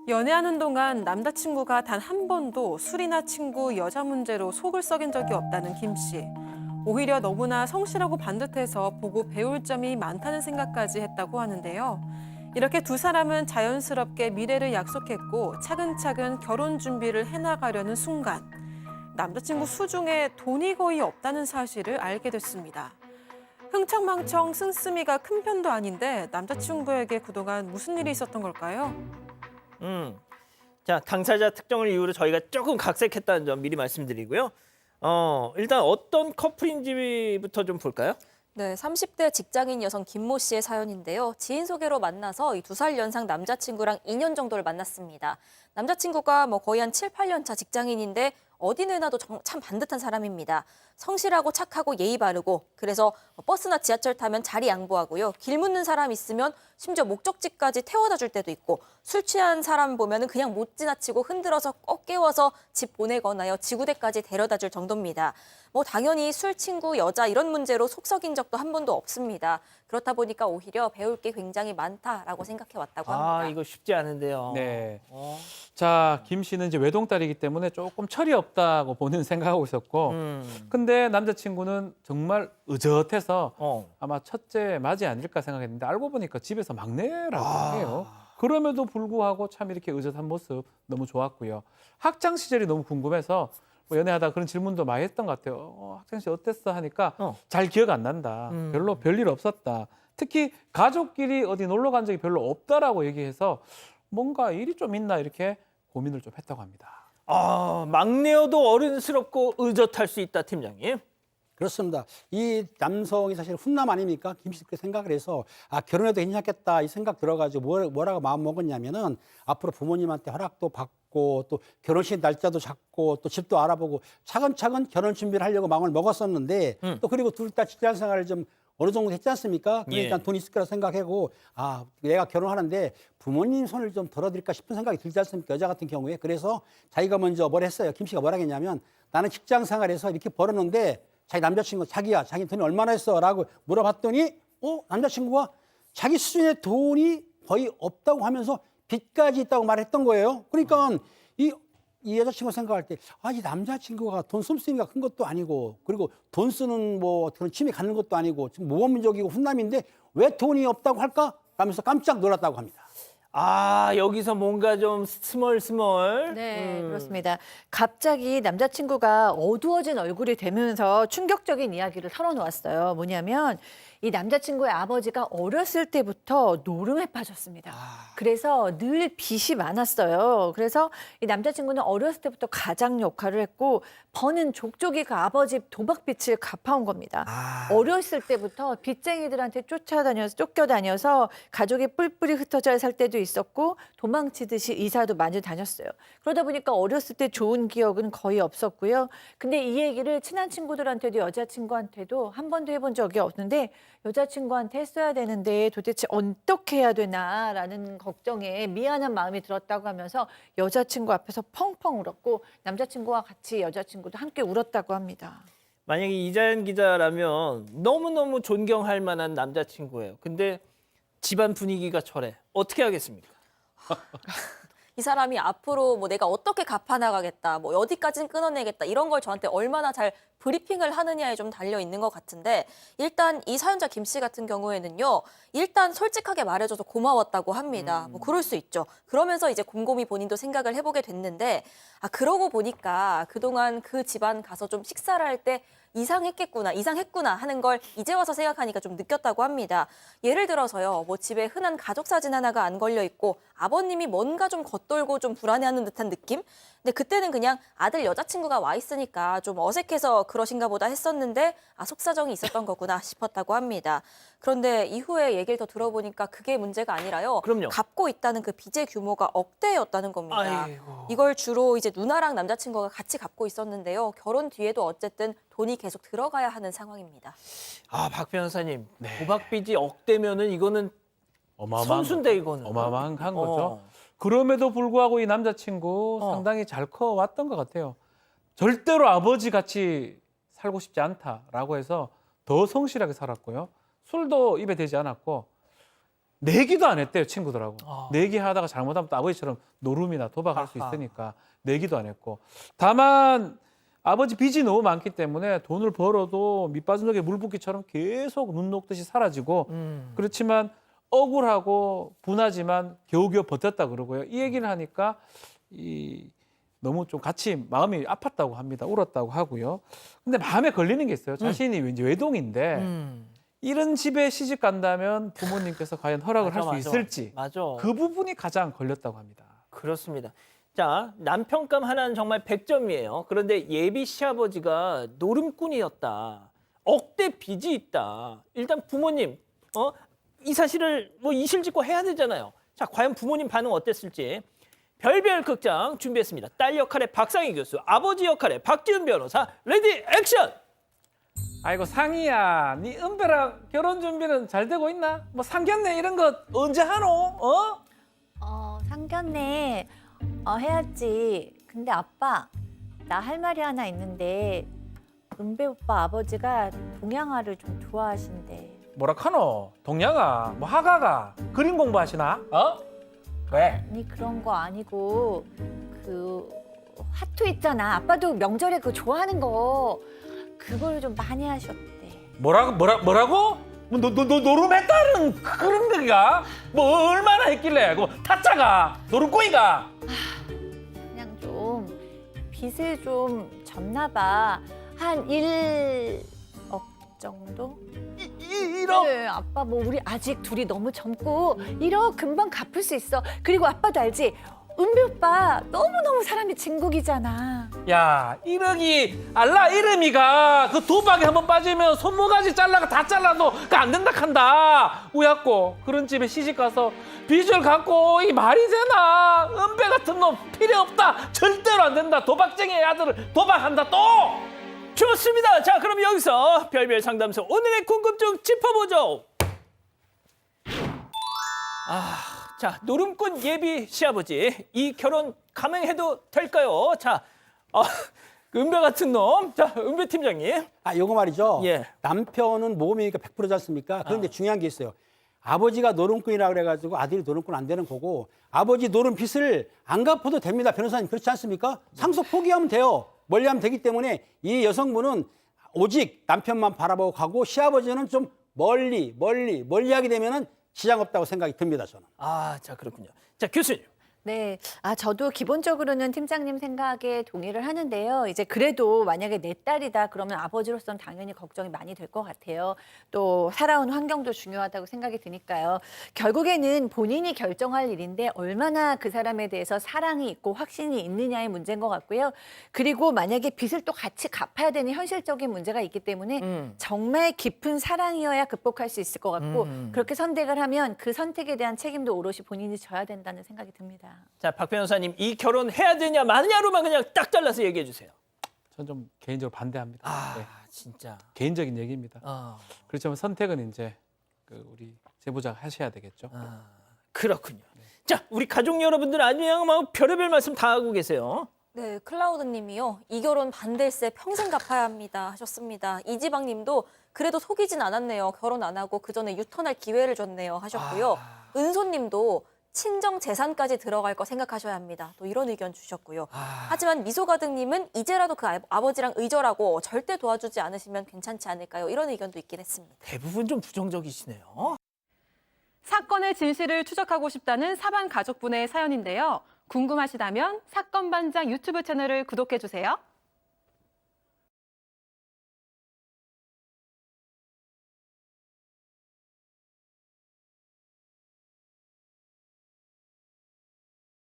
연애하는 동안 남자친구가 단 한 번도 술이나 친구, 여자 문제로 속을 썩인 적이 없다는 김 씨. 오히려 너무나 성실하고 반듯해서 보고 배울 점이 많다는 생각까지 했다고 하는데요. 이렇게 두 사람은 자연스럽게 미래를 약속했고 차근차근 결혼 준비를 해나가려는 순간 남자친구 수중에 돈이 거의 없다는 사실을 알게 됐습니다. 흥청망청 씀씀이가 큰 편도 아닌데 남자친구에게 그동안 무슨 일이 있었던 걸까요? 자, 당사자 특정을 이유로 저희가 조금 각색했다는 점 미리 말씀드리고요. 일단 어떤 커플인지부터 좀 볼까요? 네, 30대 직장인 여성 김모 씨의 사연인데요. 지인 소개로 만나서 이 2살 연상 남자친구랑 2년 정도를 만났습니다. 남자친구가 거의 한 7, 8년 차 직장인인데 어디 내놔도 참 반듯한 사람입니다. 성실하고 착하고 예의 바르고 그래서 버스나 지하철 타면 자리 양보하고요. 길 묻는 사람 있으면 심지어 목적지까지 태워다 줄 때도 있고 술 취한 사람 보면은 그냥 못 지나치고 흔들어서 꼭 깨워서 집 보내거나요. 지구대까지 데려다 줄 정도입니다. 당연히 술, 친구, 여자 이런 문제로 속 썩인 적도 한 번도 없습니다. 그렇다 보니까 오히려 배울 게 굉장히 많다라고 생각해 왔다고 합니다. 이거 쉽지 않은데요. 네. 자, 김 씨는 이제 외동딸이기 때문에 조금 철이 없다고 본인은 생각하고 있었고, 근데 남자친구는 정말 의젓해서 아마 첫째 맞이 아닐까 생각했는데 알고 보니까 집에서 막내라고 해요. 그럼에도 불구하고 참 이렇게 의젓한 모습 너무 좋았고요. 학창 시절이 너무 궁금해서 연애하다 그런 질문도 많이 했던 것 같아요. 학창 시절 어땠어 하니까 잘 기억 안 난다. 별로 별일 없었다. 특히 가족끼리 어디 놀러 간 적이 별로 없다라고 얘기해서 뭔가 일이 좀 있나 이렇게 고민을 좀 했다고 합니다. 막내여도 어른스럽고 의젓할 수 있다, 팀장님. 그렇습니다. 이 남성이 사실 훈남 아닙니까? 김 씨 그렇게 생각을 해서 결혼해도 괜찮겠다 이 생각 들어가지고 뭐라고 마음 먹었냐면은 앞으로 부모님한테 허락도 받고 또 결혼식 날짜도 잡고 또 집도 알아보고 차근차근 결혼 준비를 하려고 마음을 먹었었는데 또 그리고 둘 다 직장 생활을 좀 어느 정도 했지 않습니까? 그러니까 예. 돈 있을 거라 생각하고 내가 결혼하는데 부모님 손을 좀 덜어드릴까 싶은 생각이 들지 않습니까? 여자 같은 경우에. 그래서 자기가 먼저 뭘 했어요. 김 씨가 뭐라 했냐면 나는 직장 생활에서 이렇게 벌었는데 자기 남자친구 자기야 자기 돈이 얼마나 했어? 라고 물어봤더니 남자친구가 자기 수준의 돈이 거의 없다고 하면서 빚까지 있다고 말했던 거예요. 그러니까 이 여자친구 생각할 때 이 남자친구가 돈 씀씀이가 큰 것도 아니고 그리고 돈 쓰는 그런 취미 갖는 것도 아니고 지금 모범적이고 훈남인데 왜 돈이 없다고 할까? 하면서 깜짝 놀랐다고 합니다. 여기서 뭔가 좀 스멀스멀. 네, 그렇습니다. 갑자기 남자친구가 어두워진 얼굴이 되면서 충격적인 이야기를 털어놓았어요. 뭐냐면 이 남자친구의 아버지가 어렸을 때부터 노름에 빠졌습니다. 그래서 늘 빚이 많았어요. 그래서 이 남자친구는 어렸을 때부터 가장 역할을 했고 버는 족족이 그 아버지 도박빚을 갚아온 겁니다. 어렸을 때부터 빚쟁이들한테 쫓겨다녀서 가족이 뿔뿔이 흩어져 살 때도 있었고 도망치듯이 이사도 많이 다녔어요. 그러다 보니까 어렸을 때 좋은 기억은 거의 없었고요. 근데 이 얘기를 친한 친구들한테도 여자친구한테도 한 번도 해본 적이 없는데 여자친구한테 했어야 되는데 도대체 어떻게 해야 되나라는 걱정에 미안한 마음이 들었다고 하면서 여자친구 앞에서 펑펑 울었고 남자친구와 같이 여자친구도 함께 울었다고 합니다. 만약에 이자연 기자라면 너무너무 존경할 만한 남자친구예요. 근데 집안 분위기가 저래. 어떻게 하겠습니까? 이 사람이 앞으로 내가 어떻게 갚아나가겠다, 어디까지는 끊어내겠다 이런 걸 저한테 얼마나 잘 브리핑을 하느냐에 좀 달려 있는 것 같은데 일단 이 사연자 김 씨 같은 경우에는요. 일단 솔직하게 말해줘서 고마웠다고 합니다. 그럴 수 있죠. 그러면서 이제 곰곰이 본인도 생각을 해보게 됐는데 그러고 보니까 그동안 그 집안 가서 좀 식사를 할 때 이상했구나 하는 걸 이제 와서 생각하니까 좀 느꼈다고 합니다. 예를 들어서요. 집에 흔한 가족 사진 하나가 안 걸려 있고 아버님이 뭔가 좀 겉돌고 좀 불안해하는 듯한 느낌? 근데 그때는 그냥 아들 여자친구가 와 있으니까 좀 어색해서 그러신가 보다 했었는데 속사정이 있었던 거구나 싶었다고 합니다. 그런데 이후에 얘기를 더 들어보니까 그게 문제가 아니라요. 그럼요. 갚고 있다는 그 빚의 규모가 억대였다는 겁니다. 아이고. 이걸 주로 이제 누나랑 남자친구가 같이 갚고 있었는데요. 결혼 뒤에도 어쨌든 돈이 계속 들어가야 하는 상황입니다. 박 변호사님, 도박빚이 억대면은 이거는 선수인데 이거는. 어마어마한 거죠. 그럼에도 불구하고 이 남자친구 상당히 잘 커왔던 것 같아요. 절대로 아버지 같이 살고 싶지 않다라고 해서 더 성실하게 살았고요. 술도 입에 대지 않았고 내기도 안 했대요, 친구들하고. 아. 내기하다가 잘못하면 또 아버지처럼 노름이나 도박할 수 아하. 있으니까 내기도 안 했고. 다만 아버지 빚이 너무 많기 때문에 돈을 벌어도 밑빠진 독에 물 붓기처럼 계속 눈 녹듯이 사라지고 그렇지만 억울하고 분하지만 겨우겨우 버텼다 그러고요. 이 얘기를 하니까 너무 좀 같이 마음이 아팠다고 합니다. 울었다고 하고요. 근데 마음에 걸리는 게 있어요. 자신이 왠지 외동인데 이런 집에 시집 간다면 부모님께서 과연 허락을 할 수 있을지 맞아. 그 부분이 가장 걸렸다고 합니다. 그렇습니다. 자, 남편감 하나는 정말 100점이에요. 그런데 예비 시아버지가 노름꾼이었다. 억대 빚이 있다. 일단 부모님, 이 사실을 뭐 이실직고 해야 되잖아요. 자, 과연 부모님 반응 어땠을지. 별별 극장 준비했습니다. 딸 역할의 박상희 교수, 아버지 역할의 박지훈 변호사, 레디 액션! 아이고 상희야, 네 은배랑 결혼 준비는 잘 되고 있나? 뭐 상견례 이런 거 언제 하노? 상견례 해야지. 근데 아빠, 나 할 말이 하나 있는데 은배 오빠 아버지가 동양화를 좀 좋아하신대. 뭐라 카노? 동양아, 뭐 화가가 그림 공부하시나? 왜? 아니 그런 거 아니고 그 화투 있잖아. 아빠도 명절에 그거 좋아하는 거 그걸 좀 많이 하셨대. 뭐라고? 너 노름했다는 그런 거가? 뭐 얼마나 했길래? 그 타짜가 노름꾼이가? 그냥 좀 빚을 좀 졌나 봐. 한 1억 정도? 1억? 네, 아빠 뭐 우리 아직 둘이 너무 젊고 1억 금방 갚을 수 있어. 그리고 아빠도 알지? 은비 오빠 너무너무 사람이 진국이잖아. 야, 1억이 알라 이름이가 그 도박에 한번 빠지면 손모가지 잘라가 다 잘라도 그 안 된다 한다. 우야꼬 그런 집에 시집 가서 빚을 갖고 이 말이 되나? 은배 같은 놈 필요 없다. 절대로 안 된다. 도박쟁이의 아들을 도박한다 또. 좋습니다. 자, 그럼 여기서 별별 상담소 오늘의 궁금증 짚어보죠. 자, 노름꾼 예비 시아버지, 이 결혼 감행해도 될까요? 자, 은배 같은 놈, 자, 은배 팀장님. 요거 말이죠. 예. 남편은 모범이니까 100%지 않습니까? 그런데 중요한 게 있어요. 아버지가 노름꾼이라 그래가지고 아들이 노름꾼 안 되는 거고, 아버지 노름 빚을 안 갚아도 됩니다. 변호사님, 그렇지 않습니까? 상속 포기하면 돼요. 멀리하면 되기 때문에 이 여성분은 오직 남편만 바라보고 가고, 시아버지는 좀 멀리 하게 되면은 지장 없다고 생각이 듭니다, 저는. 자, 그렇군요. 자, 교수님. 네, 저도 기본적으로는 팀장님 생각에 동의를 하는데요. 이제 그래도 만약에 내 딸이다 그러면 아버지로서는 당연히 걱정이 많이 될 것 같아요. 또 살아온 환경도 중요하다고 생각이 드니까요. 결국에는 본인이 결정할 일인데 얼마나 그 사람에 대해서 사랑이 있고 확신이 있느냐의 문제인 것 같고요. 그리고 만약에 빚을 또 같이 갚아야 되는 현실적인 문제가 있기 때문에 정말 깊은 사랑이어야 극복할 수 있을 것 같고 그렇게 선택을 하면 그 선택에 대한 책임도 오롯이 본인이 져야 된다는 생각이 듭니다. 자, 박 변호사님, 이 결혼 해야 되냐 마냐로만 그냥 딱 잘라서 얘기해 주세요. 전 좀 개인적으로 반대합니다. 네, 진짜. 개인적인 얘기입니다. 그렇지만 선택은 이제 우리 제보자가 하셔야 되겠죠. 그렇군요. 자, 우리 가족 여러분들 아니면 막 별의별 말씀 다 하고 계세요. 네, 클라우드 님이요. 이 결혼 반대세 평생 갚아야 합니다 하셨습니다. 이지방 님도 그래도 속이진 않았네요. 결혼 안 하고 그 전에 유턴할 기회를 줬네요 하셨고요. 은소 님도 친정 재산까지 들어갈 거 생각하셔야 합니다. 또 이런 의견 주셨고요. 하지만 미소가득님은 이제라도 그 아버지랑 의절하고 절대 도와주지 않으시면 괜찮지 않을까요? 이런 의견도 있긴 했습니다. 대부분 좀 부정적이시네요. 사건의 진실을 추적하고 싶다는 사반 가족분의 사연인데요. 궁금하시다면 사건반장 유튜브 채널을 구독해주세요.